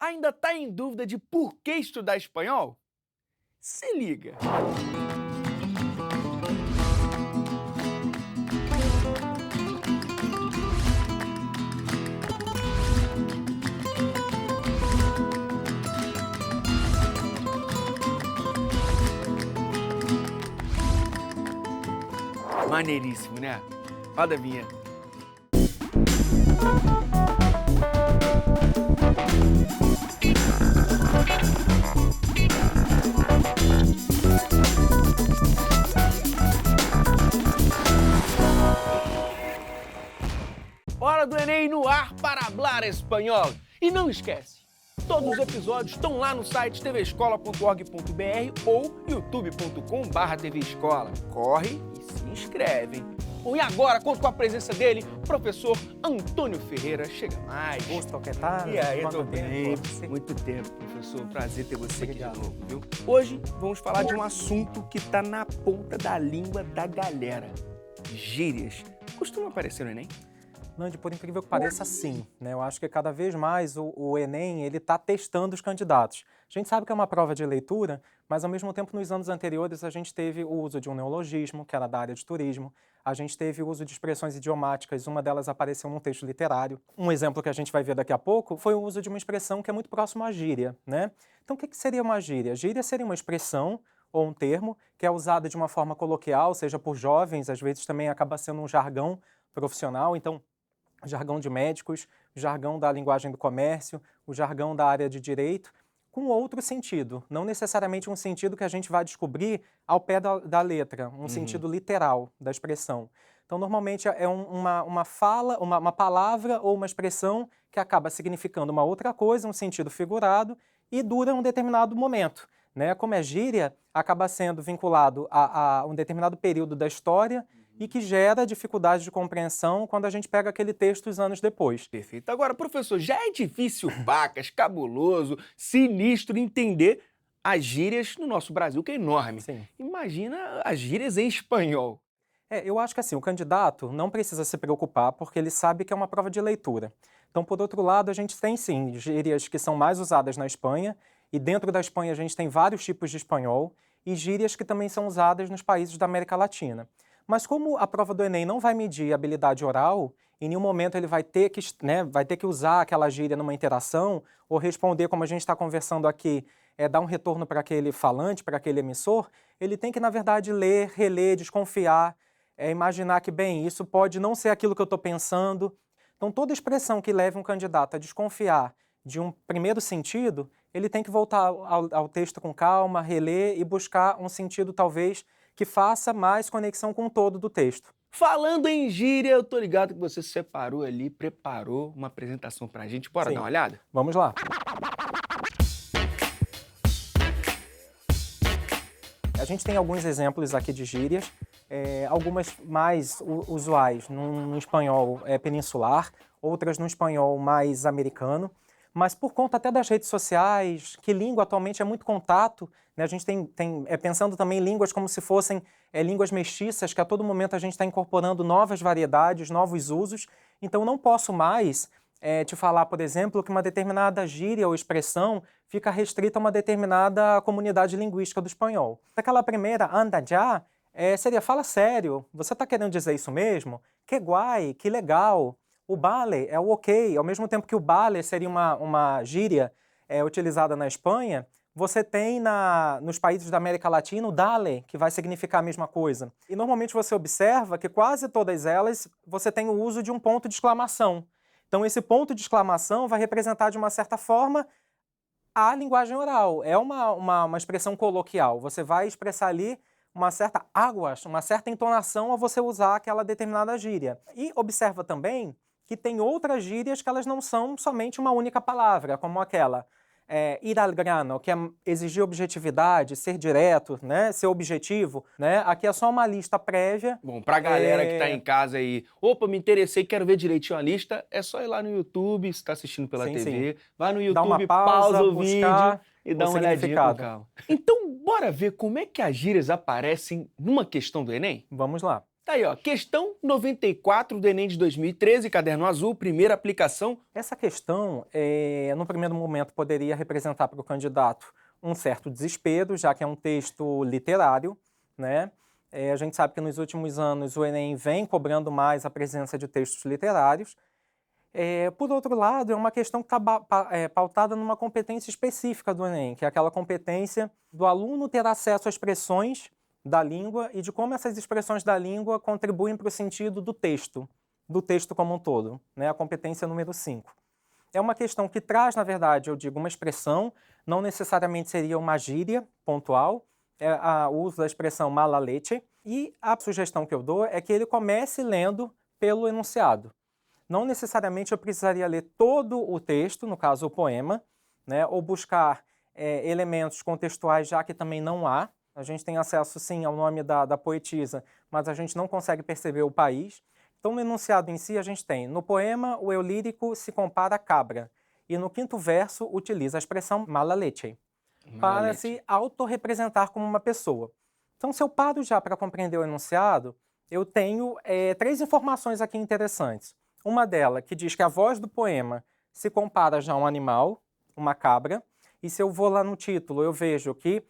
Ainda está em dúvida de por que estudar espanhol? Se liga! Maneiríssimo, né? Roda a vinheta. Hora do Enem no ar para falar espanhol. E não esquece, todos os episódios estão lá no site tvescola.org.br ou youtube.com/tvescola. Corre e se inscreve, hein? Bom, e agora conto com a presença dele, professor Antônio Ferreira. Chega mais. Gusto, que tal? E aí, Quanto tô bem. tempo? Muito tempo, professor. Prazer ter você Obrigado. aqui de novo, viu? Hoje vamos falar de um assunto que tá na ponta da língua da galera. Gírias. Costuma aparecer no Enem? Nandi, por incrível que pareça, sim, né? Eu acho que cada vez mais o Enem ele está testando os candidatos. A gente sabe que é uma prova de leitura, mas ao mesmo tempo nos anos anteriores a gente teve o uso de um neologismo, que era da área de turismo, a gente teve o uso de expressões idiomáticas, uma delas apareceu num texto literário. Um exemplo que a gente vai ver daqui a pouco foi o uso de uma expressão que é muito próximo à gíria, né? Então o que seria uma gíria? Gíria seria uma expressão ou um termo que é usado de uma forma coloquial, seja por jovens, às vezes também acaba sendo um jargão profissional, então jargão de médicos, jargão da linguagem do comércio, o jargão da área de direito, com outro sentido, não necessariamente um sentido que a gente vai descobrir ao pé da letra, um sentido literal da expressão. Então, normalmente é uma fala, uma palavra ou uma expressão que acaba significando uma outra coisa, um sentido figurado, e dura um determinado momento, né? Como é gíria, acaba sendo vinculado a um determinado período da história e que gera dificuldade de compreensão quando a gente pega aquele texto os anos depois. Perfeito. Agora, professor, já é difícil, pacas, cabuloso, sinistro entender as gírias no nosso Brasil, que é enorme. Sim. Imagina as gírias em espanhol. Eu acho que assim, o candidato não precisa se preocupar porque ele sabe que é uma prova de leitura. Então, por outro lado, a gente tem sim gírias que são mais usadas na Espanha, e dentro da Espanha a gente tem vários tipos de espanhol, e gírias que também são usadas nos países da América Latina. Mas como a prova do Enem não vai medir habilidade oral, em nenhum momento ele vai ter que usar aquela gíria numa interação, ou responder como a gente está conversando aqui, dar um retorno para aquele falante, para aquele emissor, ele tem que, na verdade, ler, reler, desconfiar, imaginar que, bem, isso pode não ser aquilo que eu estou pensando. Então, toda expressão que leve um candidato a desconfiar de um primeiro sentido, ele tem que voltar ao texto com calma, reler e buscar um sentido, talvez, que faça mais conexão com o todo do texto. Falando em gíria, eu tô ligado que você separou ali, preparou uma apresentação pra gente. Bora Sim. dar uma olhada? Vamos lá. A gente tem alguns exemplos aqui de gírias, algumas mais usuais no espanhol peninsular, outras no espanhol mais americano, mas por conta até das redes sociais, que língua atualmente é muito contato, né? A gente tem pensando também em línguas como se fossem línguas mestiças, que a todo momento a gente está incorporando novas variedades, novos usos, então não posso mais te falar, por exemplo, que uma determinada gíria ou expressão fica restrita a uma determinada comunidade linguística do espanhol. Aquela primeira, anda já, seria fala sério, você está querendo dizer isso mesmo? Que guai, que legal. O vale é o ok, ao mesmo tempo que o vale seria uma gíria utilizada na Espanha, você tem nos países da América Latina o dale, que vai significar a mesma coisa. E normalmente você observa que quase todas elas você tem o uso de um ponto de exclamação. Então esse ponto de exclamação vai representar de uma certa forma a linguagem oral. É uma expressão coloquial. Você vai expressar ali uma certa águas, uma certa entonação ao você usar aquela determinada gíria. E observa também que tem outras gírias que elas não são somente uma única palavra, como aquela ir al grano, que é exigir objetividade, ser direto, né, ser objetivo, né? Aqui é só uma lista prévia. Bom, pra galera que tá em casa aí, opa, me interessei, quero ver direitinho a lista, é só ir lá no YouTube, se tá assistindo pela Sim, TV, sim. vai no Dá uma YouTube, pausa, o buscar vídeo e dá o uma olhadinha com significado. calma. Então, bora ver como é que as gírias aparecem numa questão do Enem? Vamos lá. Tá aí, ó, questão 94 do Enem de 2013, caderno azul, primeira aplicação. Essa questão, no primeiro momento, poderia representar para o candidato um certo desespero, já que é um texto literário, né? A gente sabe que nos últimos anos o Enem vem cobrando mais a presença de textos literários. Por outro lado, é uma questão que está pautada numa competência específica do Enem, que é aquela competência do aluno ter acesso a expressões da língua e de como essas expressões da língua contribuem para o sentido do texto como um todo, né? A competência número 5. É uma questão que traz, na verdade, eu digo, uma expressão, não necessariamente seria uma gíria pontual, o uso da expressão mala leche, e a sugestão que eu dou é que ele comece lendo pelo enunciado. Não necessariamente eu precisaria ler todo o texto, no caso o poema, né, ou buscar elementos contextuais, já que também não há. A gente tem acesso, sim, ao nome da poetisa, mas a gente não consegue perceber o país. Então, no enunciado em si, a gente tem, no poema, o eu lírico se compara a cabra, e no quinto verso utiliza a expressão mala leche, para se autorrepresentar como uma pessoa. Então, se eu paro já para compreender o enunciado, eu tenho 3 informações aqui interessantes. Uma delas que diz que a voz do poema se compara já a um animal, uma cabra, e se eu vou lá no título, eu vejo que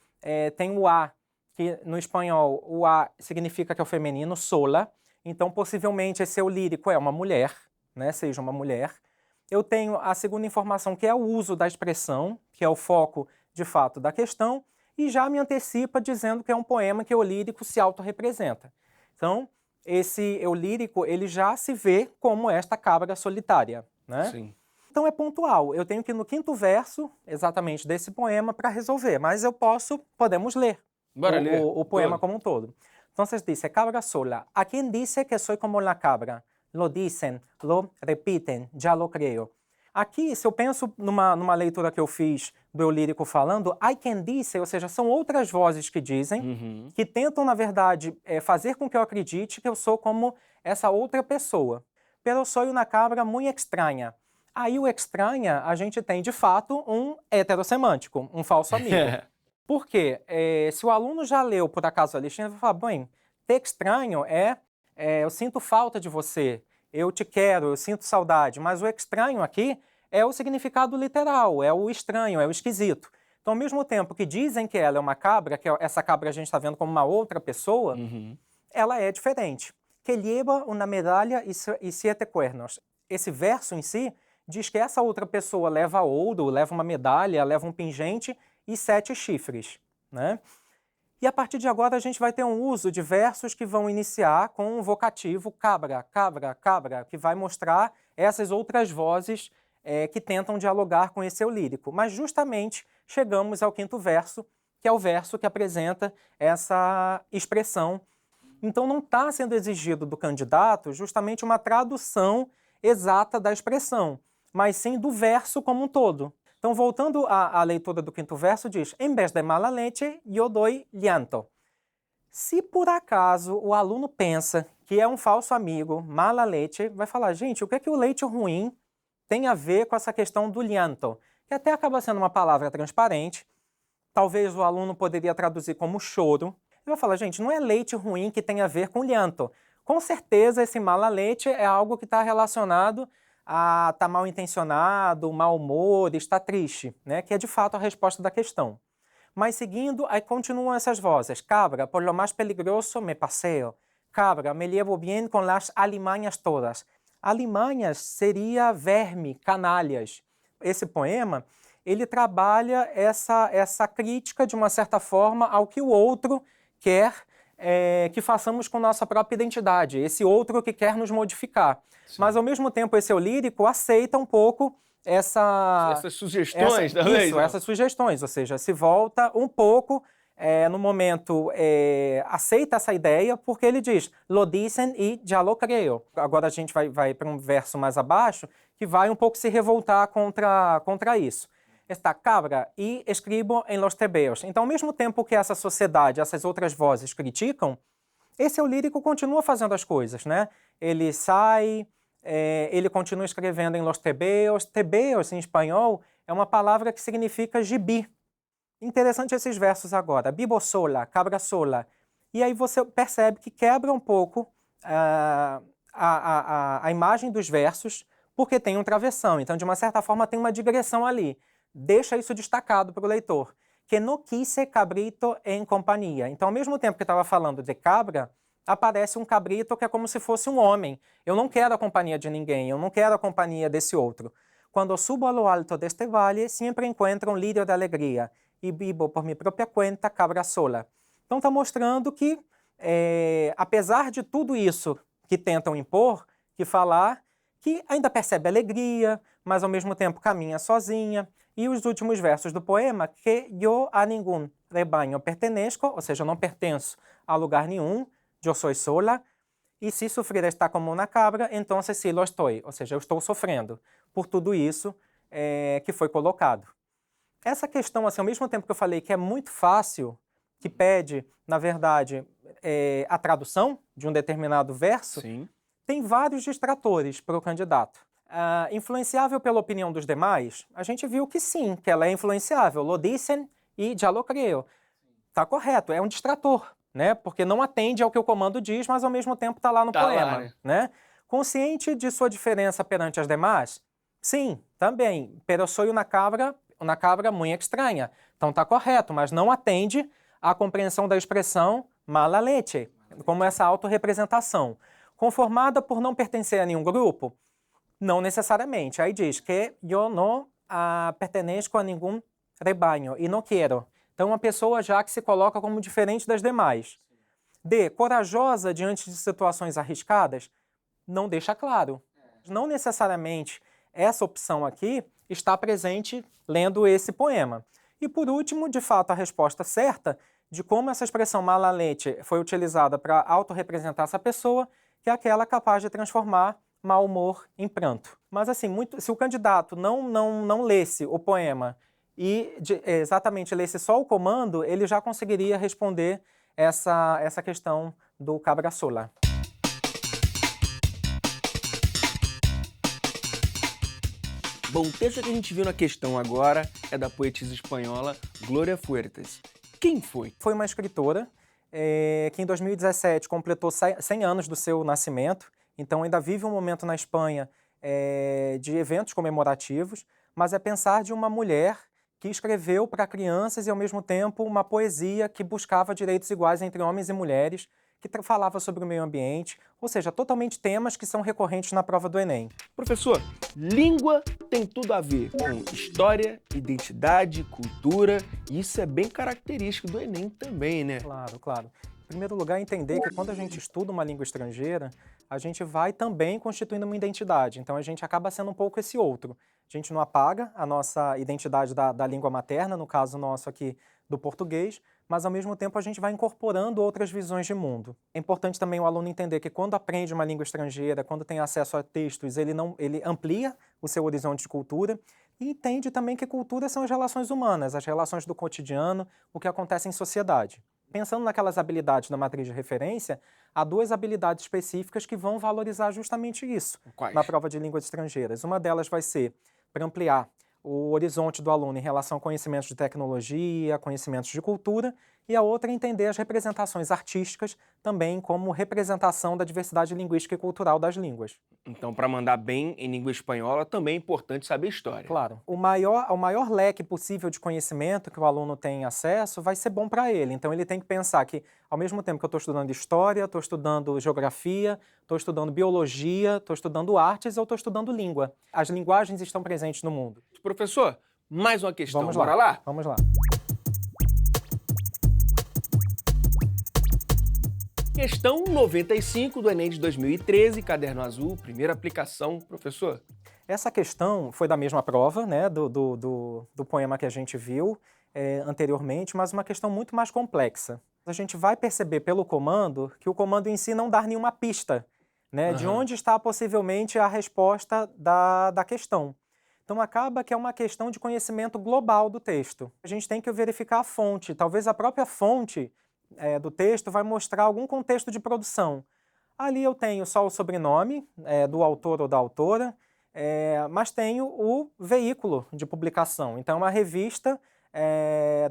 tem o A, que no espanhol o A significa que é o feminino, sola, então possivelmente esse eu lírico é uma mulher, né, seja uma mulher. Eu tenho a segunda informação, que é o uso da expressão, que é o foco, de fato, da questão, e já me antecipa dizendo que é um poema que o lírico se autorrepresenta. Então, esse eu lírico, ele já se vê como esta cabra solitária, né? Sim. Então é pontual. Eu tenho que ir no quinto verso, exatamente, desse poema para resolver, mas podemos ler o poema como um todo. Entonces dice, cabra sola, ¿a quién dice que soy como la cabra? Lo dicen, lo repiten, ya lo creo. Aqui, se eu penso numa leitura que eu fiz do eu lírico falando, I can dice, ou seja, são outras vozes que dizem, que tentam, na verdade, fazer com que eu acredite que eu sou como essa outra pessoa. Pero soy una cabra muy extraña. Aí o extraña, a gente tem, de fato, um heterossemântico, um falso amigo. Por quê? Se o aluno já leu, por acaso, a listinha, ele vai falar, bem, te extraño eu sinto falta de você, eu te quero, eu sinto saudade, mas o estranho aqui é o significado literal, é o estranho, é o esquisito. Então, ao mesmo tempo que dizem que ela é uma cabra, que essa cabra a gente está vendo como uma outra pessoa, ela é diferente. Que lleva una medalha e 7 cuernos. Esse verso em si diz que essa outra pessoa leva ouro, leva uma medalha, leva um pingente e 7 chifres, né? E a partir de agora a gente vai ter um uso de versos que vão iniciar com um vocativo cabra, cabra, cabra, que vai mostrar essas outras vozes que tentam dialogar com esse eu lírico. Mas justamente chegamos ao quinto verso, que é o verso que apresenta essa expressão. Então não está sendo exigido do candidato justamente uma tradução exata da expressão, mas sim do verso como um todo. Então, voltando à leitura do quinto verso, diz, em vez de mala leche, yo doy llanto. Se por acaso o aluno pensa que é um falso amigo, mala leche, vai falar, gente, o que é que o leite ruim tem a ver com essa questão do llanto? Que até acaba sendo uma palavra transparente. Talvez o aluno poderia traduzir como choro. Ele vai falar, gente, não é leite ruim que tem a ver com llanto. Com certeza, esse mala leche é algo que está relacionado a estar mal intencionado, mau humor, está triste, né? Que é de fato a resposta da questão. Mas seguindo, aí continuam essas vozes. Cabra, por lo más peligroso me paseo. Cabra, me llevo bien con las alimañas todas. Alimañas seria verme, canalhas. Esse poema, ele trabalha essa crítica, de uma certa forma, ao que o outro quer que façamos com nossa própria identidade. Esse outro que quer nos modificar. Sim. Mas, ao mesmo tempo, esse eu lírico aceita um pouco essas sugestões também. Isso, essas sugestões, ou seja, se volta um pouco, no momento, aceita essa ideia, porque ele diz, lo dicen y ya lo creo. Agora a gente vai para um verso mais abaixo, que vai um pouco se revoltar contra isso. Esta cabra e escribo em los tebeos. Então, ao mesmo tempo que essa sociedade, essas outras vozes criticam, esse eu lírico continua fazendo as coisas, né? Ele sai, ele continua escrevendo em los tebeos. Tebeos, em espanhol, é uma palavra que significa gibi. Interessante esses versos agora. Bibo sola, cabra sola. E aí você percebe que quebra um pouco a imagem dos versos, porque tem um travessão. Então, de uma certa forma, tem uma digressão ali. Deixa isso destacado para o leitor. Que no quise cabrito em companhia. Então, ao mesmo tempo que estava falando de cabra, aparece um cabrito que é como se fosse um homem. Eu não quero a companhia de ninguém, eu não quero a companhia desse outro. Quando subo a lo alto deste vale, sempre encontro um lírio de alegria. E vivo por minha própria conta, cabra sola. Então, está mostrando que, apesar de tudo isso que tentam impor, que falar, que ainda percebe alegria, mas ao mesmo tempo caminha sozinha. E os últimos versos do poema, que eu a nenhum rebanho pertenezco, ou seja, eu não pertenço a lugar nenhum, eu sou sola, e se sofrer está como uma cabra, então se lo estou, ou seja, eu estou sofrendo por tudo isso que foi colocado. Essa questão, assim, ao mesmo tempo que eu falei que é muito fácil, que pede, na verdade, a tradução de um determinado verso, Sim. tem vários distratores para o candidato. Influenciável pela opinião dos demais, a gente viu que sim, que ela é influenciável. Lo dicen e ya lo creo. Está correto, é um distrator, né? Porque não atende ao que o comando diz, mas ao mesmo tempo está lá no poema. Lá, né? Consciente de sua diferença perante as demais? Sim, também. Pero soy una cabra muito estranha. Então está correto, mas não atende à compreensão da expressão mala leche, como essa autorrepresentação. Conformada por não pertencer a nenhum grupo? Não necessariamente. Aí diz que eu não pertenço a nenhum rebanho e não quero. Então, uma pessoa já que se coloca como diferente das demais. D. Corajosa diante de situações arriscadas? Não deixa claro. Não necessariamente essa opção aqui está presente lendo esse poema. E, por último, de fato, a resposta certa de como essa expressão mala leche foi utilizada para autorrepresentar essa pessoa, que é aquela capaz de transformar mau humor em pranto. Mas assim, se o candidato não lesse o poema e exatamente lesse só o comando, ele já conseguiria responder essa questão do cabra sola. Bom, o texto que a gente viu na questão agora é da poetisa espanhola Gloria Fuertes. Quem foi? Foi uma escritora que em 2017 completou 100 anos do seu nascimento. Então ainda vive um momento na Espanha de eventos comemorativos, mas é pensar de uma mulher que escreveu para crianças e ao mesmo tempo uma poesia que buscava direitos iguais entre homens e mulheres, que falava sobre o meio ambiente, ou seja, totalmente temas que são recorrentes na prova do Enem. Professor, língua tem tudo a ver com história, identidade, cultura, e isso é bem característico do Enem também, né? Claro, claro. Em primeiro lugar, entender que quando a gente estuda uma língua estrangeira, a gente vai também constituindo uma identidade. Então, a gente acaba sendo um pouco esse outro. A gente não apaga a nossa identidade da língua materna, no caso nosso aqui do português, mas ao mesmo tempo a gente vai incorporando outras visões de mundo. É importante também o aluno entender que quando aprende uma língua estrangeira, quando tem acesso a textos, ele amplia o seu horizonte de cultura e entende também que cultura são as relações humanas, as relações do cotidiano, o que acontece em sociedade. Pensando naquelas habilidades da matriz de referência, há duas habilidades específicas que vão valorizar justamente isso. Quais? Na prova de línguas estrangeiras. Uma delas vai ser para ampliar o horizonte do aluno em relação a conhecimentos de tecnologia, conhecimentos de cultura, e a outra é entender as representações artísticas também como representação da diversidade linguística e cultural das línguas. Então, para mandar bem em língua espanhola, também é importante saber história. Claro. O maior leque possível de conhecimento que o aluno tem acesso vai ser bom para ele. Então, ele tem que pensar que, ao mesmo tempo que eu estou estudando história, estou estudando geografia, estou estudando biologia, estou estudando artes ou estou estudando língua. As linguagens estão presentes no mundo. Professor, mais uma questão. Vamos Bora lá? Vamos lá. Questão 95 do Enem de 2013, Caderno Azul, primeira aplicação. Professor? Essa questão foi da mesma prova, né, do poema que a gente viu anteriormente, mas uma questão muito mais complexa. A gente vai perceber pelo comando que o comando em si não dá nenhuma pista, né, de onde está possivelmente a resposta da questão. Então acaba que é uma questão de conhecimento global do texto. A gente tem que verificar a fonte, talvez a própria fonte do texto vai mostrar algum contexto de produção. Ali eu tenho só o sobrenome do autor ou da autora, mas tenho o veículo de publicação. Então, uma revista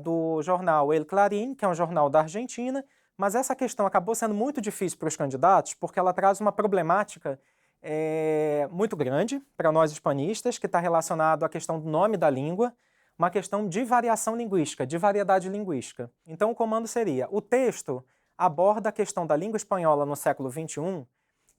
do jornal El Clarín, que é um jornal da Argentina, Mas essa questão acabou sendo muito difícil para os candidatos, porque ela traz uma problemática muito grande para nós hispanistas, que está relacionado à questão do nome da língua, uma questão de variação linguística, de variedade linguística. Então o comando seria: o texto aborda a questão da língua espanhola no século XXI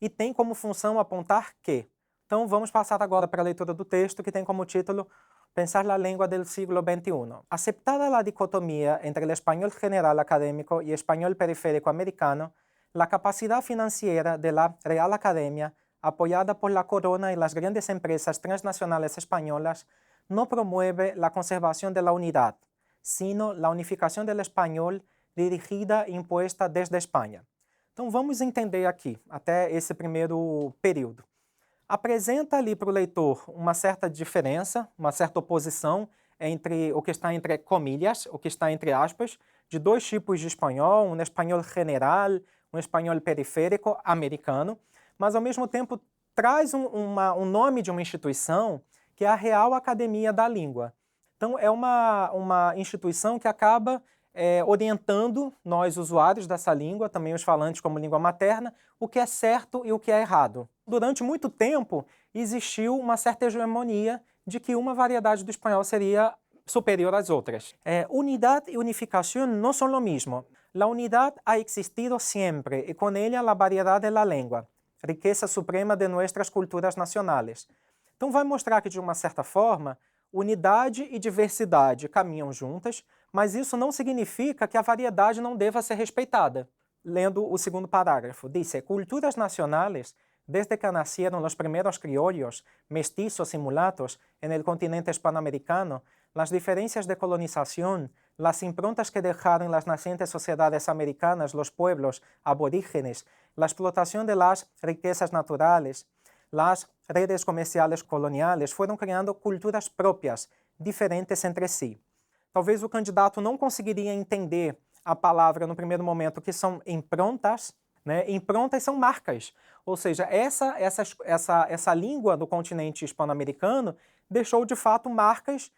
e tem como função apontar que. Então vamos passar agora para a leitura do texto, que tem como título Pensar la lengua del siglo XXI. Aceptada la dicotomía entre el español general académico y español periférico americano, la capacidad financiera de la Real Academia, apoyada por la corona y las grandes empresas transnacionales españolas, no promueve la conservación de la unidad, sino la unificación del español dirigida e imposta desde Espanha. Então vamos entender aqui, até esse primeiro período. Apresenta ali para o leitor uma certa diferença, uma certa oposição entre o que está entre comilhas, o que está entre aspas, de dois tipos de espanhol, um espanhol general, um espanhol periférico americano, mas ao mesmo tempo traz um nome de uma instituição que é a Real Academia da Língua. Então é uma instituição que acaba orientando nós, usuários dessa língua, também os falantes como língua materna, o que é certo e o que é errado. Durante muito tempo, existiu uma certa hegemonia de que uma variedade do espanhol seria superior às outras. Unidad y unificación no son lo mismo. La unidad ha existido siempre y con ella la variedad de la lengua, riqueza suprema de nuestras culturas nacionales. Então vai mostrar que, de uma certa forma, unidade e diversidade caminham juntas, mas isso não significa que a variedade não deva ser respeitada. Lendo o segundo parágrafo, diz: culturas nacionales, desde que nacieron los primeros criollos, mestizos y mulatos en el continente hispanoamericano, las diferencias de colonización, las improntas que dejaron en las nacientes sociedades americanas los pueblos aborígenes, la explotación de las riquezas naturales, las redes comerciales coloniales fueron creando culturas próprias, diferentes entre si. Talvez o candidato não conseguiria entender a palavra no primeiro momento, que são improntas, né? Improntas são marcas, ou seja, essa língua do continente hispano-americano deixou de fato marcas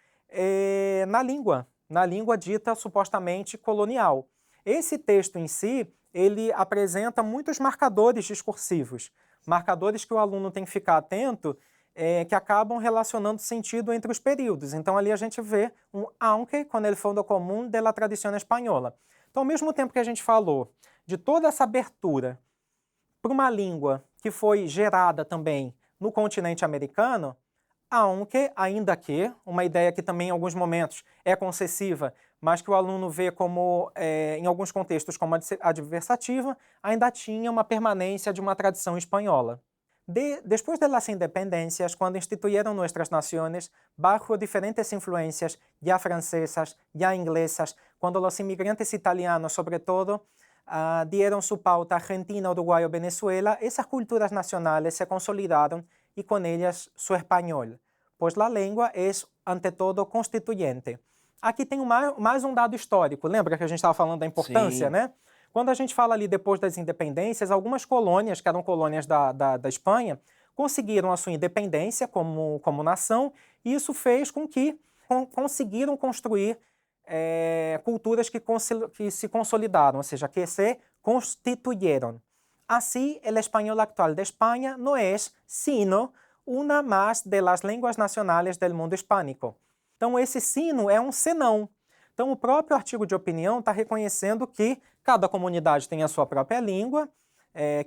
na língua dita supostamente colonial. Esse texto em si, ele apresenta muitos marcadores discursivos, marcadores que o aluno tem que ficar atento, que acabam relacionando sentido entre os períodos. Então ali a gente vê um aunque con el fondo común de la tradición española. Então, ao mesmo tempo que a gente falou de toda essa abertura para uma língua que foi gerada também no continente americano, aunque, ainda que, uma ideia que também em alguns momentos é concessiva, mas que o aluno vê como, em alguns contextos, como adversativa, ainda tinha uma permanência de uma tradição espanhola. Después de las independencias, cuando instituyeron nuestras naciones bajo diferentes influencias, ya francesas, ya inglesas, cuando los inmigrantes italianos, sobre todo, dieron su pauta a Argentina, Uruguay o Venezuela, esas culturas nacionales se consolidaron y con ellas su español, pues la lengua es, ante todo, constituyente. Aqui tem mais um dado histórico. Lembra que a gente estava falando da importância, Sim. né? Quando a gente fala ali depois das independências, algumas colônias, que eram colônias da Espanha, conseguiram a sua independência como nação, e isso fez com que conseguiram construir culturas que se consolidaram, ou seja, que se constituyeron. Así, el español actual de España no es sino una más de las lenguas nacionales del mundo hispánico. Então, esse sino é um senão. Então, o próprio artigo de opinião está reconhecendo que cada comunidade tem a sua própria língua,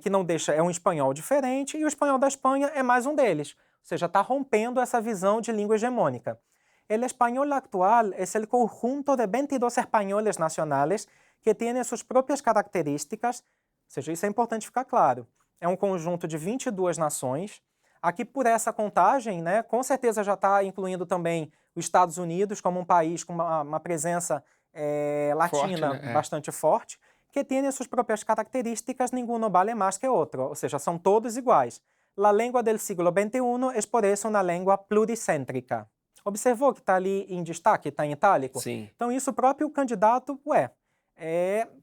que não deixa, é um espanhol diferente, e o espanhol da Espanha é mais um deles. Ou seja, está rompendo essa visão de língua hegemônica. El español actual es el conjunto de 22 españoles nacionales que tienen sus propias características, ou seja, isso é importante ficar claro. É um conjunto de 22 nações. Aqui, por essa contagem, né, com certeza já está incluindo também os Estados Unidos como um país com uma presença latina Forte, né? bastante forte, que tem suas próprias características, ninguno vale mais que outro, ou seja, são todos iguais. La lengua del siglo XXI es por eso una lengua pluricêntrica. Observou que está ali em destaque, está em itálico? Sim. Então isso o próprio candidato,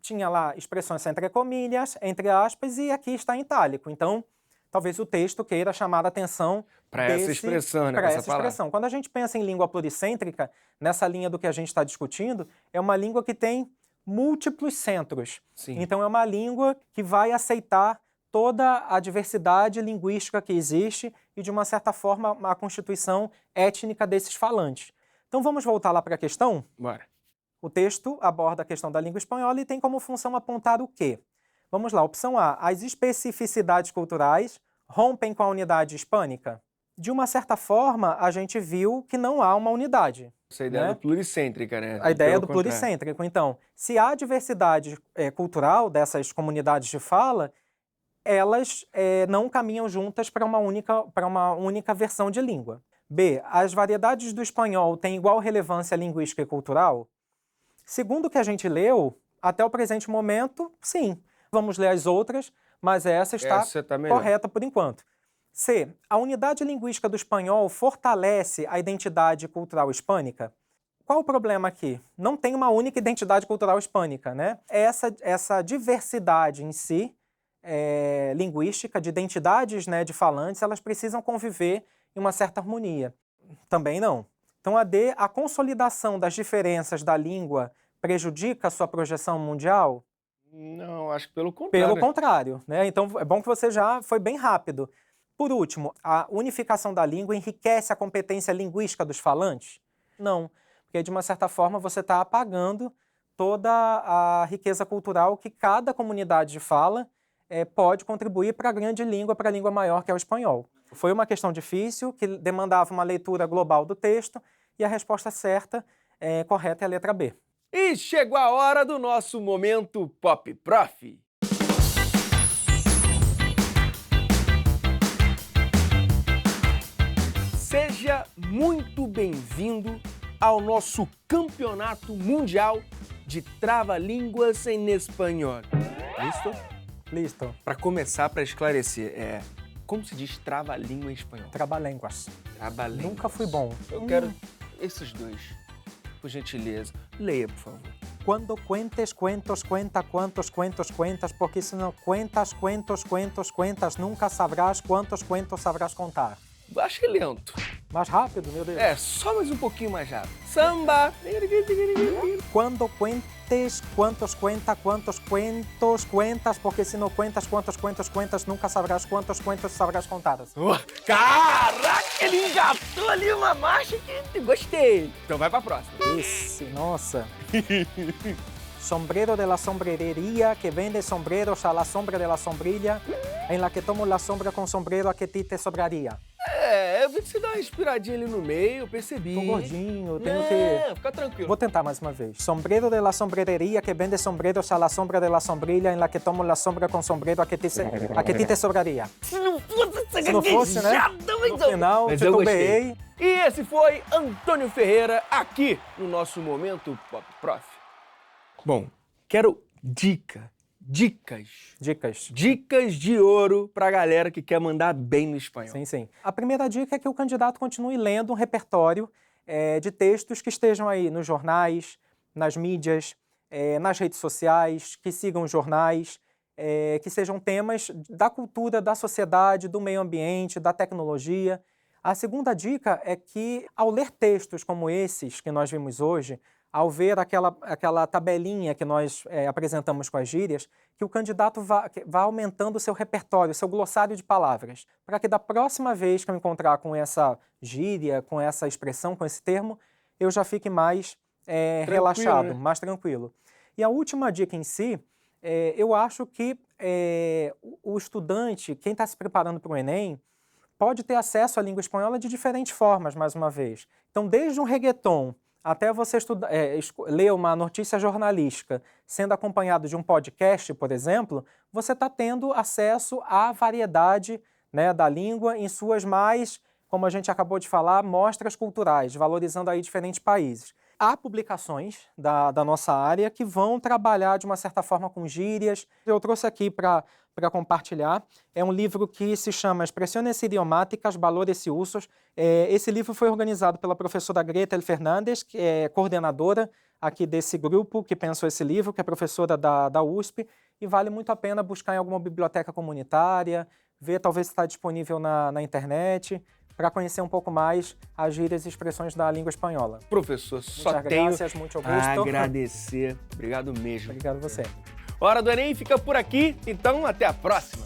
tinha lá expressões entre comilhas, entre aspas, e aqui está em itálico. Então, talvez o texto queira chamar a atenção para essa expressão, né? Para essa expressão. Quando a gente pensa em língua pluricêntrica, nessa linha do que a gente está discutindo, é uma língua que tem múltiplos centros. Sim. Então, é uma língua que vai aceitar toda a diversidade linguística que existe e, de uma certa forma, a constituição étnica desses falantes. Então, vamos voltar lá para a questão? Bora. O texto aborda a questão da língua espanhola e tem como função apontar o quê? Vamos lá, opção A. As especificidades culturais rompem com a unidade hispânica? De uma certa forma, a gente viu que não há uma unidade. Essa ideia né? do pluricêntrica, né? A ideia Pelo do contrário. pluricêntrico. Então, se há diversidade cultural dessas comunidades de fala, elas não caminham juntas para uma única versão de língua. B. As variedades do espanhol têm igual relevância linguística e cultural? Segundo o que a gente leu, até o presente momento, sim. Vamos ler as outras, mas essa está tá melhor. correta por enquanto. C. A unidade linguística do espanhol fortalece a identidade cultural hispânica? Qual o problema aqui? Não tem uma única identidade cultural hispânica, né? Essa diversidade em si, linguística, de identidades, né, de falantes, elas precisam conviver em uma certa harmonia. Também não. Então, a D, a consolidação das diferenças da língua prejudica a sua projeção mundial? Não, acho que pelo contrário. Pelo contrário, né? Então, é bom que você já foi bem rápido. Por último, a unificação da língua enriquece a competência linguística dos falantes? Não, porque de uma certa forma você está apagando toda a riqueza cultural que cada comunidade fala pode contribuir para a grande língua, para a língua maior que é o espanhol. Foi uma questão difícil, que demandava uma leitura global do texto, e a resposta certa, correta, é a letra B. E chegou a hora do nosso momento Pop Prof. Seja muito bem-vindo ao nosso Campeonato Mundial de Trava-Línguas em Espanhol. Listo? Listo. Para começar, para esclarecer, como se diz trava-língua em espanhol? Trava-línguas. Trava-línguas. Nunca fui bom. Eu quero esses dois, por gentileza. Leia, por favor. Quando cuentes cuentos, cuenta quantos cuentos cuentas, porque se não cuentas cuentas, nunca sabrás quantos cuentos sabrás contar. Achei lento. Mais rápido, meu Deus. Só mais um pouquinho mais rápido. Samba! Quando cuentes quantos cuenta quantos cuentos cuentas, porque se não cuentas quantos cuentos cuentas, nunca sabrás quantos cuentos sabrás contar. Caraca, ele engatou ali uma marcha que gostei. Então vai pra próxima. Esse, nossa. Sombrero de la sombrerería que vende sombreros a la sombra de la sombrilla, en la que tomo la sombra con sombrero a que ti te sobraria. Eu vi que você dá uma inspiradinha ali no meio, eu percebi. Tô gordinho, tenho Fica tranquilo. Vou tentar mais uma vez. Sombrero de la sombrerería que vende sombreros a la sombra de la sombrilla, en la que tomo la sombra con sombrero a que ti te sobraria. Se não fosse, Se não fosse, né? No final, mas eu gostei. titubeei. E esse foi Antônio Ferreira, aqui no nosso Momento Pop Prof. Bom, quero dicas de ouro pra galera que quer mandar bem no espanhol. Sim, sim. A primeira dica é que o candidato continue lendo um repertório de textos que estejam aí nos jornais, nas mídias, nas redes sociais, que sigam os jornais, que sejam temas da cultura, da sociedade, do meio ambiente, da tecnologia. A segunda dica é que, ao ler textos como esses que nós vimos hoje, ao ver aquela tabelinha que nós apresentamos com as gírias, que o candidato vá aumentando o seu repertório, o seu glossário de palavras, para que da próxima vez que eu encontrar com essa gíria, com essa expressão, com esse termo, eu já fique mais relaxado, né? Mais tranquilo. E a última dica em si, eu acho que o estudante, quem está se preparando para o Enem, pode ter acesso à língua espanhola de diferentes formas, mais uma vez. Então, desde um reggaeton até você ler uma notícia jornalística sendo acompanhado de um podcast, por exemplo, você está tendo acesso à variedade, né, da língua em suas mais, como a gente acabou de falar, mostras culturais, valorizando aí diferentes países. Há publicações da nossa área que vão trabalhar de uma certa forma com gírias. Eu trouxe aqui para compartilhar. É um livro que se chama Expressões Idiomáticas, Valores e Usos. Esse livro foi organizado pela professora Gretel Fernandes, que é coordenadora aqui desse grupo que pensou esse livro, que é professora da USP, e vale muito a pena buscar em alguma biblioteca comunitária, ver talvez se está disponível na internet, para conhecer um pouco mais as gírias e expressões da língua espanhola. Professor, só Muchas tenho gracias, muito a gusto. agradecer. Obrigado mesmo. Obrigado a você. Hora do Enem fica por aqui, então até a próxima.